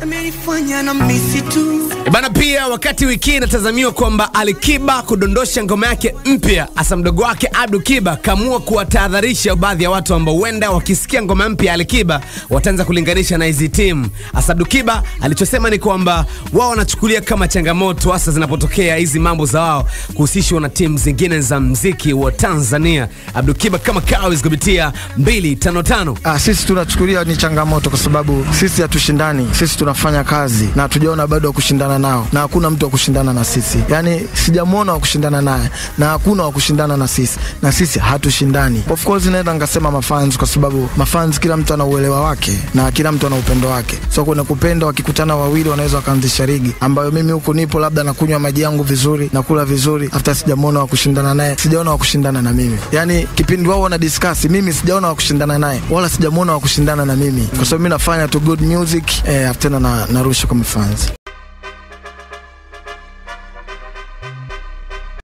amenifanya na misi tu. Bana, pia wakati wiki inatazamiwa kwamba Alikiba kudondosha ngoma yake mpya, asa mdogo wake Abdul Kiba kamua kuwatahadharisha baadhi ya watu ambao huenda wakisikia ngoma mpya Alikiba wataanza kulinganisha na hizi timu. Asa Abdul Kiba alichosema ni kwamba wao wanachukulia kama changamoto hasa zinapotokea hizi mambo za wao kuhusishwa na timu zingine za muziki wa Tanzania. Abdul Kiba kama kawa kupitia 255. Sisi tunachukulia ni changamoto kwa sababu sisi hatushindani, sisi tunafanya kazi na tujaona bado kushindana nao, na hakuna mtu wa kushindana na sisi. Yani sijamuona wa kushindana naye na hakuna wa kushindana na sisi, na sisi hatushindani. Of course naenda ngasema mafans, kwa sababu mafans kila mtu ana uelewa wake na kila mtu ana upendo wake. So kuna kupenda, wakikutana wawili wanaweza wakaanzisha ligi ambayo mimi huko nipo labda nakunywa maji yangu vizuri, nakula vizuri, after sijamuona wa kushindana naye, sijaona wa kushindana na mimi. Yani kipindi wao wana discuss, mimi sijaona wa kushindana naye wala sijamuona wa kushindana na mimi, kwa sababu mimi nafanya tu good music after na narusha kwa fans.